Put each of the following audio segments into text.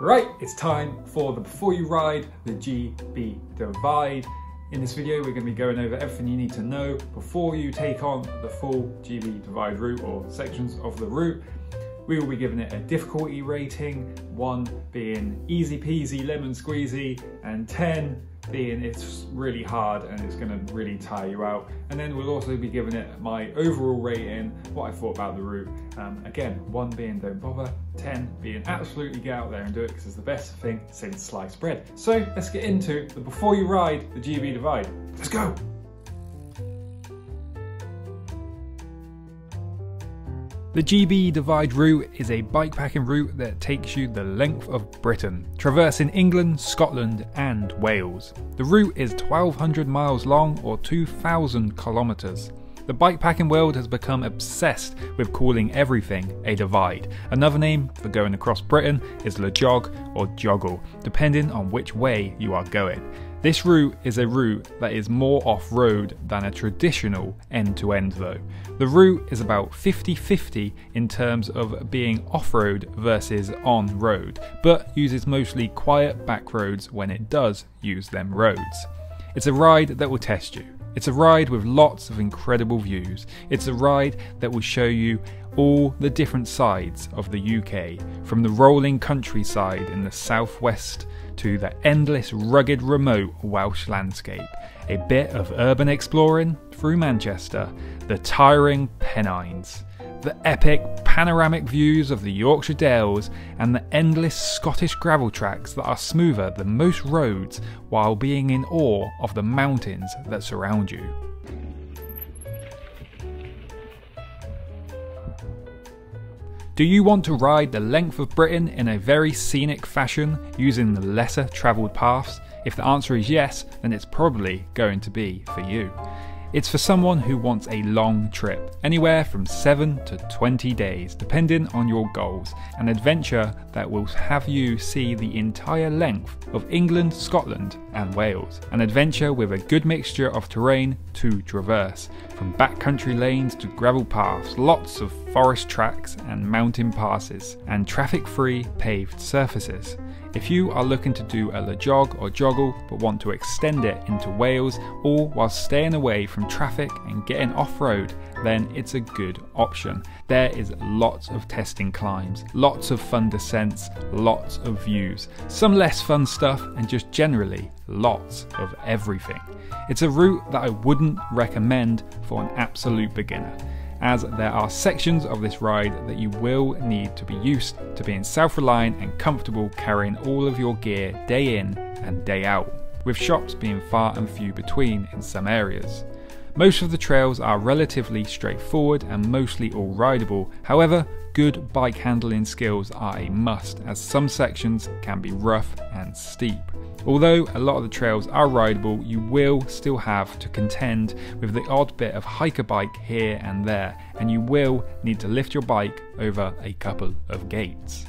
Right, it's time for the Before You Ride the GB Divide. In this video, we're going to be going over everything you need to know before you take on the full GB Divide route or sections of the route. We will be giving it a difficulty rating, 1 being easy peasy lemon squeezy, and 10 being it's really hard and it's going to really tire you out. And then we'll also be giving it my overall rating, what I thought about the route. Again, 1 being don't bother, 10 being absolutely get out there and do it because it's the best thing since sliced bread. So let's get into the Before You Ride the GB Divide. Let's go! The GB Divide route is a bikepacking route that takes you the length of Britain, traversing England, Scotland and Wales. The route is 1,200 miles long or 2,000 kilometres. The bikepacking world has become obsessed with calling everything a divide. Another name for going across Britain is Le Jog or Joggle, depending on which way you are going. This route is a route that is more off-road than a traditional end-to-end though. The route is about 50-50 in terms of being off-road versus on-road, but uses mostly quiet back roads when it does use them roads. It's a ride that will test you. It's a ride with lots of incredible views. It's a ride that will show you all the different sides of the UK, from the rolling countryside in the southwest to the endless rugged remote Welsh landscape, a bit of urban exploring through Manchester, the tiring Pennines, the epic panoramic views of the Yorkshire Dales and the endless Scottish gravel tracks that are smoother than most roads while being in awe of the mountains that surround you. Do you want to ride the length of Britain in a very scenic fashion using the lesser travelled paths? If the answer is yes, then it's probably going to be for you. It's for someone who wants a long trip, anywhere from 7 to 20 days, depending on your goals. An adventure that will have you see the entire length of England, Scotland and Wales. An adventure with a good mixture of terrain to traverse, from backcountry lanes to gravel paths, lots of forest tracks and mountain passes, and traffic-free paved surfaces. If you are looking to do a Le Jog or Joggle but want to extend it into Wales, all while staying away from traffic and getting off-road, then it's a good option. There is lots of testing climbs, lots of fun descents, lots of views, some less fun stuff and just generally lots of everything. It's a route that I wouldn't recommend for an absolute beginner, as there are sections of this ride that you will need to be used to being self-reliant and comfortable carrying all of your gear day in and day out, with shops being far and few between in some areas. Most of the trails are relatively straightforward and mostly all rideable, however, good bike handling skills are a must as some sections can be rough and steep. Although a lot of the trails are rideable, you will still have to contend with the odd bit of hiker bike here and there, and you will need to lift your bike over a couple of gates.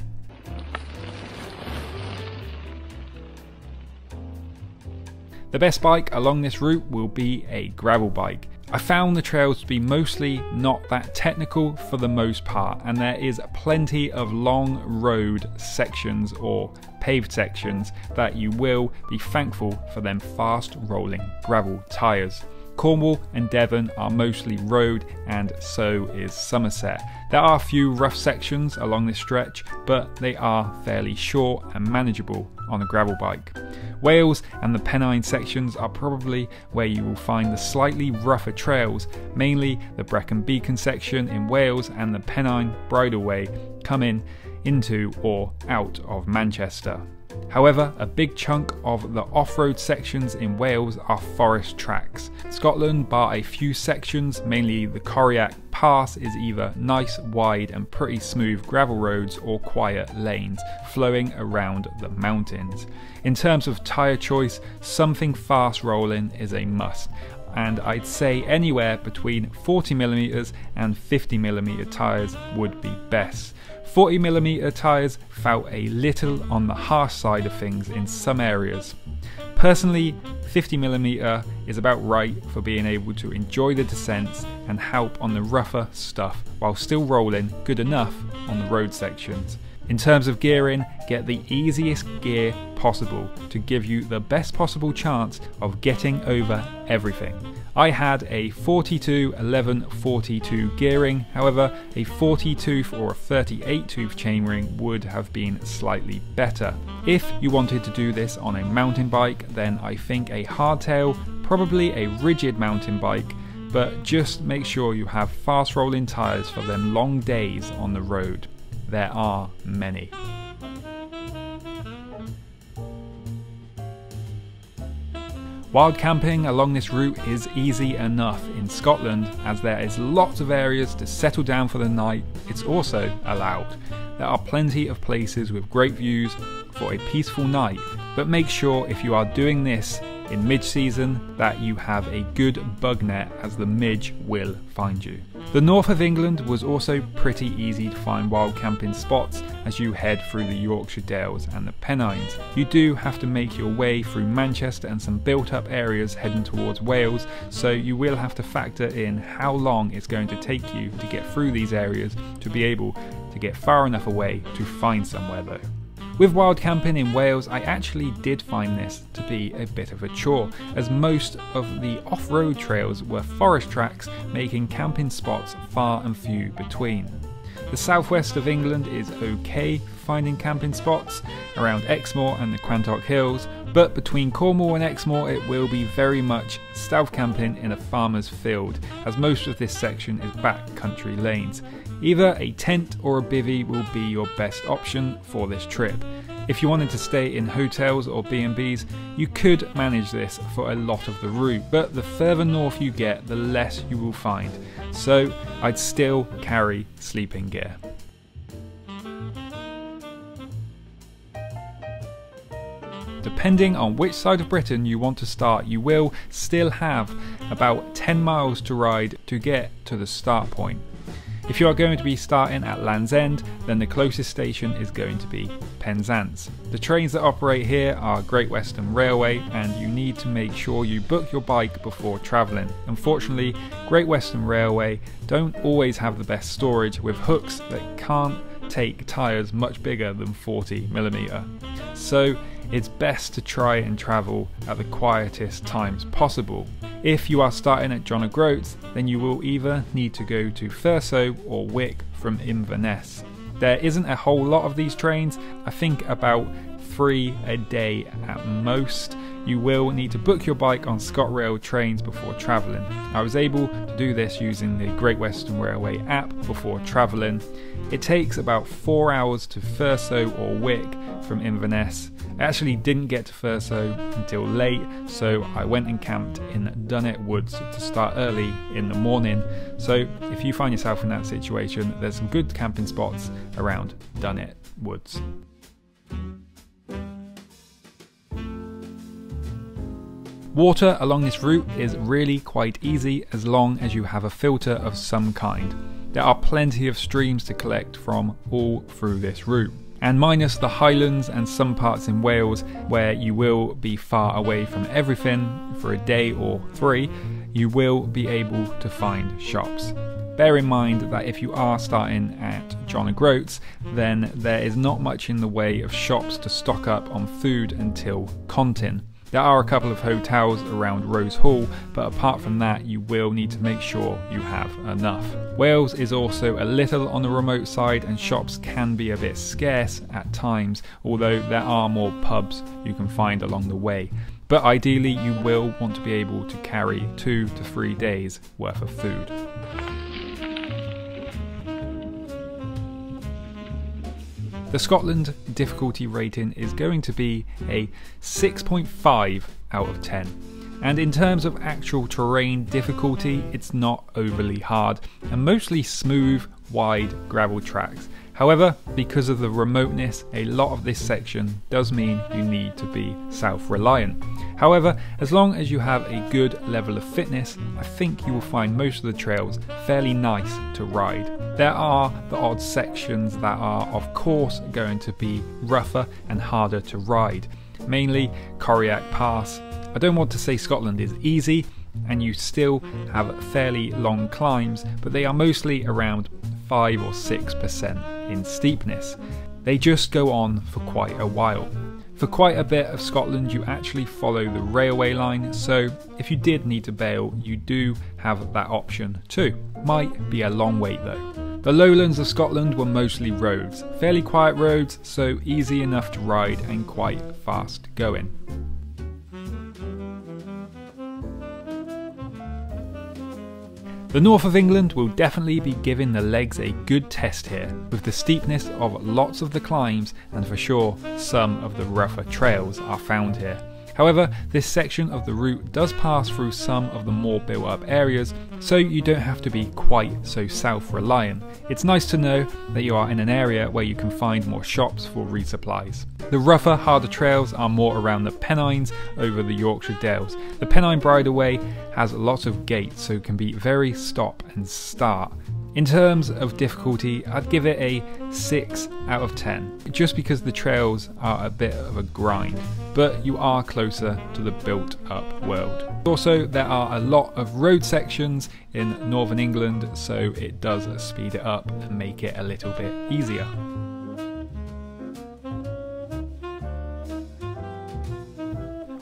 The best bike along this route will be a gravel bike. I found the trails to be mostly not that technical for the most part, and there is plenty of long road sections or paved sections that you will be thankful for them fast rolling gravel tyres. Cornwall and Devon are mostly road and so is Somerset. There are a few rough sections along this stretch, but they are fairly short and manageable on a gravel bike. Wales and the Pennine sections are probably where you will find the slightly rougher trails, mainly the Brecon Beacon section in Wales and the Pennine Bridleway coming into or out of Manchester. However, a big chunk of the off-road sections in Wales are forest tracks. Scotland, bar a few sections, mainly the Corriac Pass, is either nice, wide and pretty smooth gravel roads or quiet lanes flowing around the mountains. In terms of tyre choice, something fast rolling is a must, and I'd say anywhere between 40mm and 50mm tyres would be best. 40mm tyres felt a little on the harsh side of things in some areas. Personally, 50mm is about right for being able to enjoy the descents and help on the rougher stuff while still rolling good enough on the road sections. In terms of gearing, get the easiest gear possible to give you the best possible chance of getting over everything. I had a 42-11-42 gearing, however a 40 tooth or a 38 tooth chainring would have been slightly better. If you wanted to do this on a mountain bike, then I think a hardtail, probably a rigid mountain bike, but just make sure you have fast rolling tyres for them long days on the road. There are many. Wild camping along this route is easy enough in Scotland, as there is lots of areas to settle down for the night. It's also allowed. There are plenty of places with great views for a peaceful night, but make sure if you are doing this in midge season that you have a good bug net, as the midge will find you. The north of England was also pretty easy to find wild camping spots as you head through the Yorkshire Dales and the Pennines. You do have to make your way through Manchester and some built up areas heading towards Wales, so you will have to factor in how long it's going to take you to get through these areas to be able to get far enough away to find somewhere though. With wild camping in Wales, I actually did find this to be a bit of a chore, as most of the off-road trails were forest tracks, making camping spots far and few between. The southwest of England is okay for finding camping spots, around Exmoor and the Quantock Hills, but between Cornwall and Exmoor it will be very much stealth camping in a farmer's field, as most of this section is backcountry lanes. Either a tent or a bivvy will be your best option for this trip. If you wanted to stay in hotels or B&Bs, you could manage this for a lot of the route, but the further north you get, the less you will find. So I'd still carry sleeping gear. Depending on which side of Britain you want to start, you will still have about 10 miles to ride to get to the start point. If you are going to be starting at Land's End, then the closest station is going to be Penzance. The trains that operate here are Great Western Railway, and you need to make sure you book your bike before travelling. Unfortunately, Great Western Railway don't always have the best storage, with hooks that can't take tyres much bigger than 40mm. So it's best to try and travel at the quietest times possible. If you are starting at John O'Groats, then you will either need to go to Thurso or Wick from Inverness. There isn't a whole lot of these trains, I think about 3 a day at most. You will need to book your bike on ScotRail trains before travelling. I was able to do this using the Great Western Railway app before travelling. It takes about 4 hours to Thurso or Wick from Inverness. I actually didn't get to Thurso until late, so I went and camped in Dunnet Woods to start early in the morning. So if you find yourself in that situation, there's some good camping spots around Dunnet Woods. Water along this route is really quite easy as long as you have a filter of some kind. There are plenty of streams to collect from all through this route. And minus the Highlands and some parts in Wales where you will be far away from everything for a day or 3, you will be able to find shops. Bear in mind that if you are starting at John O'Groats, then there is not much in the way of shops to stock up on food until Contin. There are a couple of hotels around Rose Hall, but apart from that you will need to make sure you have enough. Wales is also a little on the remote side and shops can be a bit scarce at times, although there are more pubs you can find along the way. But ideally you will want to be able to carry 2 to 3 days worth of food. The Scotland difficulty rating is going to be a 6.5 out of 10. And in terms of actual terrain difficulty, it's not overly hard and mostly smooth, wide gravel tracks. However, because of the remoteness, a lot of this section does mean you need to be self-reliant. However, as long as you have a good level of fitness, I think you will find most of the trails fairly nice to ride. There are the odd sections that are of course going to be rougher and harder to ride, mainly Corriac Pass. I don't want to say Scotland is easy, and you still have fairly long climbs, but they are mostly around 5 or 6% in steepness. They just go on for quite a while. For quite a bit of Scotland you actually follow the railway line, so if you did need to bail you do have that option too. Might be a long wait though. The lowlands of Scotland were mostly roads, fairly quiet roads, so easy enough to ride and quite fast going. The north of England will definitely be giving the legs a good test here, with the steepness of lots of the climbs and for sure some of the rougher trails are found here. However, this section of the route does pass through some of the more built up areas, so you don't have to be quite so self-reliant. It's nice to know that you are in an area where you can find more shops for resupplies. The rougher, harder trails are more around the Pennines over the Yorkshire Dales. The Pennine Bridleway has lots of gates, so it can be very stop and start. In terms of difficulty, I'd give it a 6 out of 10, just because the trails are a bit of a grind, but you are closer to the built up world. Also, there are a lot of road sections in northern England, so it does speed it up and make it a little bit easier.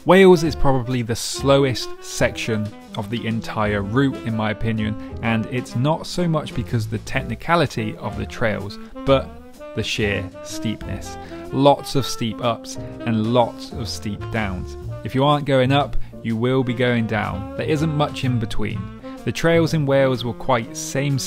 Wales is probably the slowest section of the entire route in my opinion, and it's not so much because the technicality of the trails, but the sheer steepness. Lots of steep ups and lots of steep downs. If you aren't going up, you will be going down. There isn't much in between. The trails in Wales were quite same.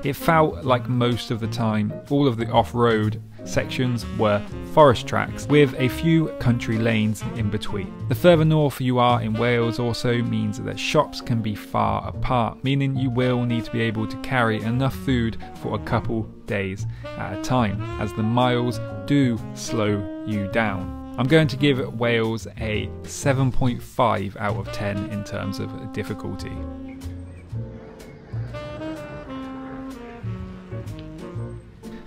It felt like most of the time all of the off-road sections were forest tracks with a few country lanes in between. The further north you are in Wales also means that shops can be far apart, meaning you will need to be able to carry enough food for a couple days at a time, as the miles do slow you down. I'm going to give Wales a 7.5 out of 10 in terms of difficulty.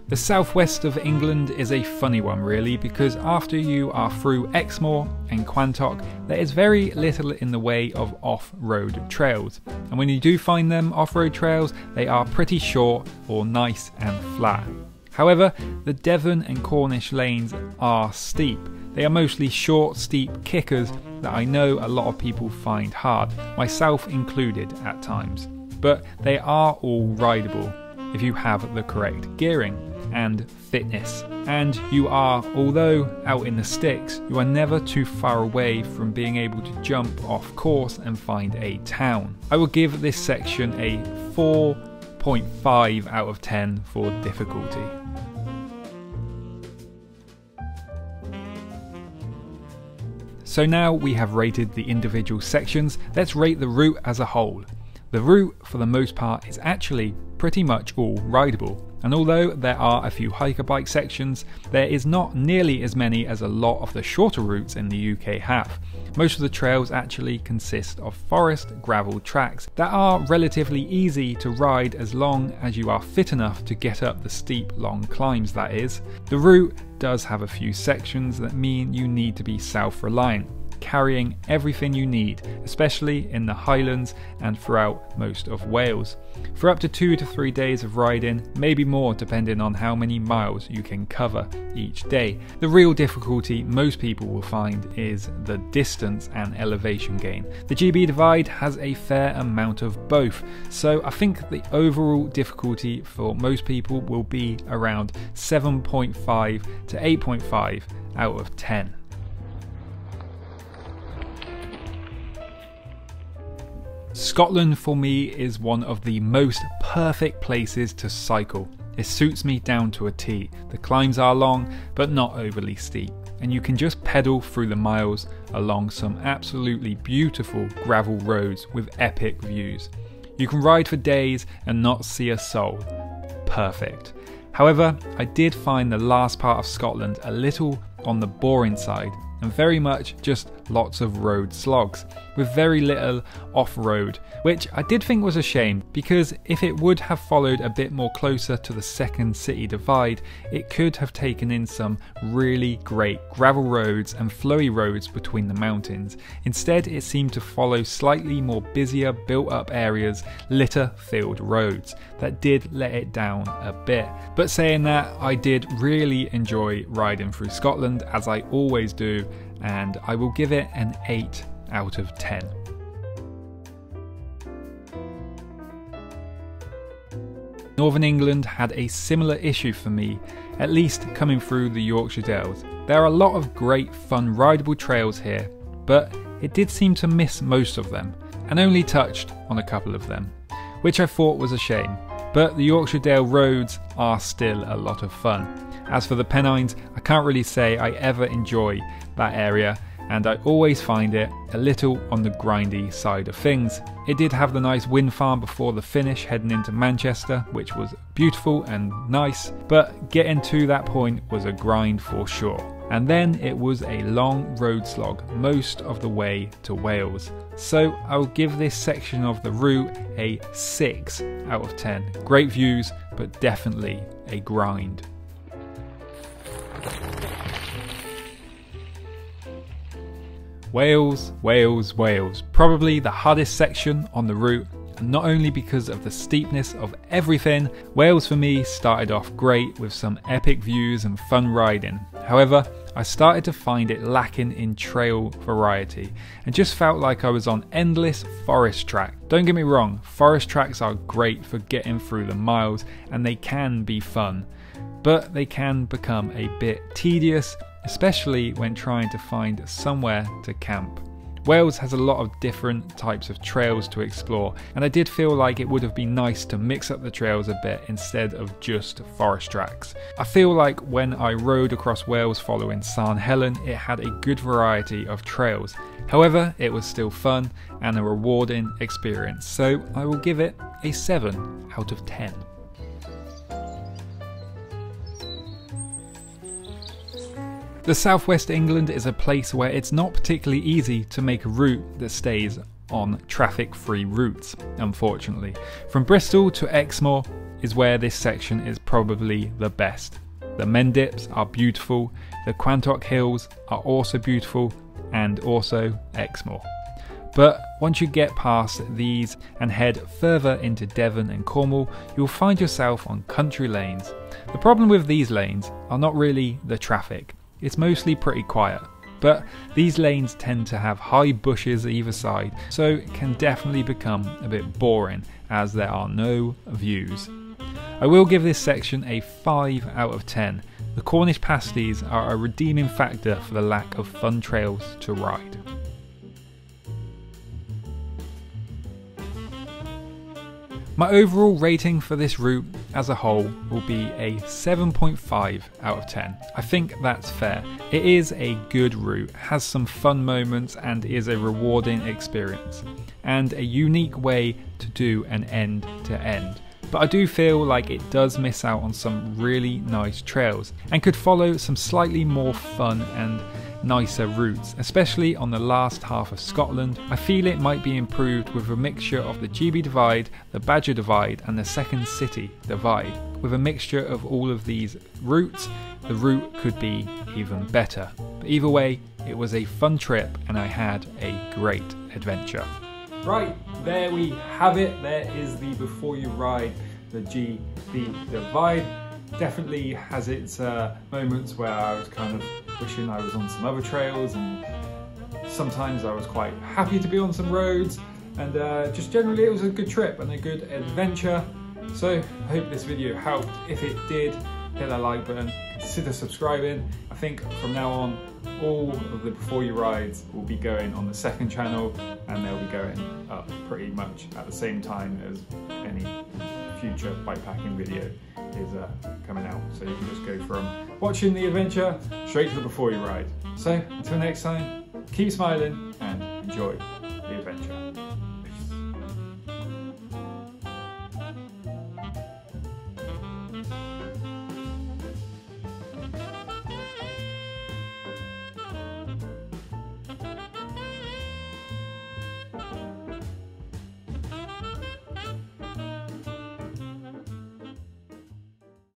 The southwest of England is a funny one really, because after you are through Exmoor and Quantock, there is very little in the way of off-road trails. And when you do find them off-road trails, they are pretty short or nice and flat. However, the Devon and Cornish lanes are steep. They are mostly short, steep kickers that I know a lot of people find hard, myself included at times. But they are all rideable if you have the correct gearing and fitness. And you are, although out in the sticks, you are never too far away from being able to jump off course and find a town. I will give this section a 4.5 out of 10 for difficulty. So now we have rated the individual sections, let's rate the route as a whole. The route, for the most part, is actually pretty much all rideable, and although there are a few hiker bike sections, there is not nearly as many as a lot of the shorter routes in the UK have. Most of the trails actually consist of forest gravel tracks that are relatively easy to ride as long as you are fit enough to get up the steep long climbs, that is. The route does have a few sections that mean you need to be self-reliant, carrying everything you need, especially in the Highlands and throughout most of Wales, for up to 2 to 3 days of riding, maybe more depending on how many miles you can cover each day. The real difficulty most people will find is the distance and elevation gain. The GB Divide has a fair amount of both, so I think the overall difficulty for most people will be around 7.5 to 8.5 out of 10. Scotland for me is one of the most perfect places to cycle. It suits me down to a T. The climbs are long but not overly steep, and you can just pedal through the miles along some absolutely beautiful gravel roads with epic views. You can ride for days and not see a soul. Perfect. However, I did find the last part of Scotland a little on the boring side, and very much just lots of road slogs, with very little off-road, which I did think was a shame, because if it would have followed a bit more closer to the second city divide, it could have taken in some really great gravel roads and flowy roads between the mountains. Instead, it seemed to follow slightly more busier built-up areas, litter-filled roads, that did let it down a bit. But saying that, I did really enjoy riding through Scotland, as I always do, and I will give it an 8 out of 10. Northern England had a similar issue for me, at least coming through the Yorkshire Dales. There are a lot of great fun rideable trails here, but it did seem to miss most of them, and only touched on a couple of them, which I thought was a shame. But the Yorkshire Dale roads are still a lot of fun. As for the Pennines, I can't really say I ever enjoy that area, and I always find it a little on the grindy side of things. It did have the nice wind farm before the finish heading into Manchester, which was beautiful and nice, but getting to that point was a grind for sure. And then it was a long road slog most of the way to Wales. So I'll give this section of the route a 6 out of 10. Great views, but definitely a grind. Wales, Wales, Wales. Probably the hardest section on the route, and not only because of the steepness of everything. Wales for me started off great with some epic views and fun riding. However, I started to find it lacking in trail variety and just felt like I was on endless forest track. Don't get me wrong, forest tracks are great for getting through the miles and they can be fun, but they can become a bit tedious, especially when trying to find somewhere to camp. Wales has a lot of different types of trails to explore, and I did feel like it would have been nice to mix up the trails a bit instead of just forest tracks. I feel like when I rode across Wales following San Helen, it had a good variety of trails. However, it was still fun and a rewarding experience, so I will give it a 7 out of 10. The southwest England is a place where it's not particularly easy to make a route that stays on traffic-free routes, unfortunately. From Bristol to Exmoor is where this section is probably the best. The Mendips are beautiful, the Quantock Hills are also beautiful, and also Exmoor. But once you get past these and head further into Devon and Cornwall, you'll find yourself on country lanes. The problem with these lanes are not really the traffic. It's mostly pretty quiet, but these lanes tend to have high bushes either side, so it can definitely become a bit boring as there are no views. I will give this section a 5 out of 10. The Cornish pasties are a redeeming factor for the lack of fun trails to ride. My overall rating for this route as a whole will be a 7.5 out of 10. I think that's fair. It is a good route, has some fun moments and is a rewarding experience, and a unique way to do an end to end. But I do feel like it does miss out on some really nice trails and could follow some slightly more fun and nicer routes, especially on the last half of Scotland. I feel it might be improved with a mixture of the GB Divide, the Badger Divide and the Second City Divide. With a mixture of all of these routes, the route could be even better. But either way, it was a fun trip and I had a great adventure. Right, there we have it. There is the Before You Ride the GB Divide. Definitely has its moments where I was kind of wishing I was on some other trails, and sometimes I was quite happy to be on some roads, and just generally it was a good trip and a good adventure. So I hope this video helped. If it did, hit that like button, consider subscribing. I think from now on all of the Before You rides will be going on the second channel, and they'll be going up pretty much at the same time as any future bikepacking video is coming out. So you can just go from watching the adventure straight to the Before You ride. So until next time, keep smiling and enjoy the adventure. Peace.